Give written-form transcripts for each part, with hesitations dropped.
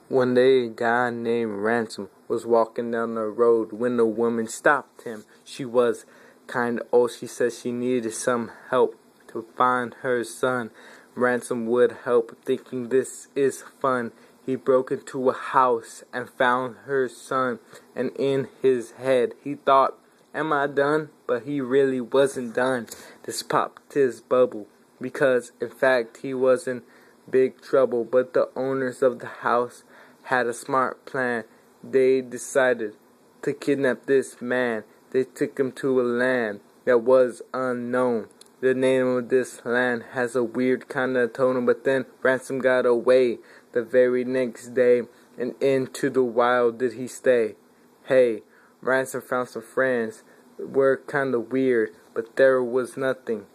One day, a guy named Ransom was walking down the road when a woman stopped him. She was kind of old. She said she needed some help to find her son. Ransom would help, thinking this is fun. He broke into a house and found her son, and in his head he thought, "Am I done?" But he really wasn't done. This popped his bubble, because in fact he was in big trouble. But the owners of the house had a smart plan. They decided to kidnap this man. They took him to a land that was unknown. The name of this land has a weird kind of tone, but then Ransom got away the very next day, and into the wild did he stay. Hey, Ransom found some friends. Were kind of weird, but there was nothing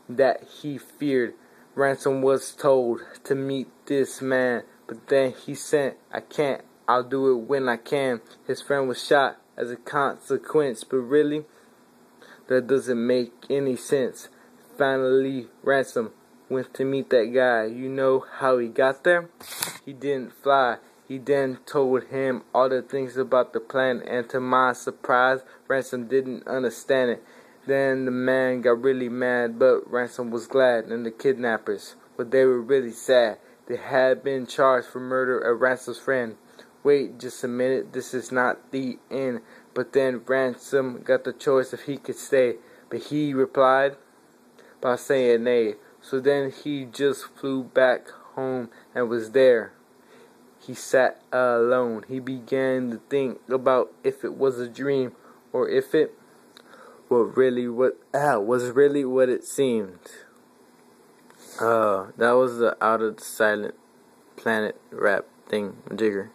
that he feared. Ransom was told to meet this man, but then he said, "I can't, I'll do it when I can." His friend was shot as a consequence, but really, that doesn't make any sense. Finally, Ransom went to meet that guy. You know how he got there? He didn't fly. He then told him all the things about the plan, and to my surprise, Ransom didn't understand it. Then the man got really mad, but Ransom was glad, and the kidnappers, but they were really sad. They had been charged for murder of Ransom's friend. Wait just a minute, this is not the end. But then Ransom got the choice if he could stay, but he replied by saying nay. So then he just flew back home and was there. He sat alone. He began to think about if it was a dream or if it was really what it seemed. That was the Out of the Silent Planet rap thing, Jigger.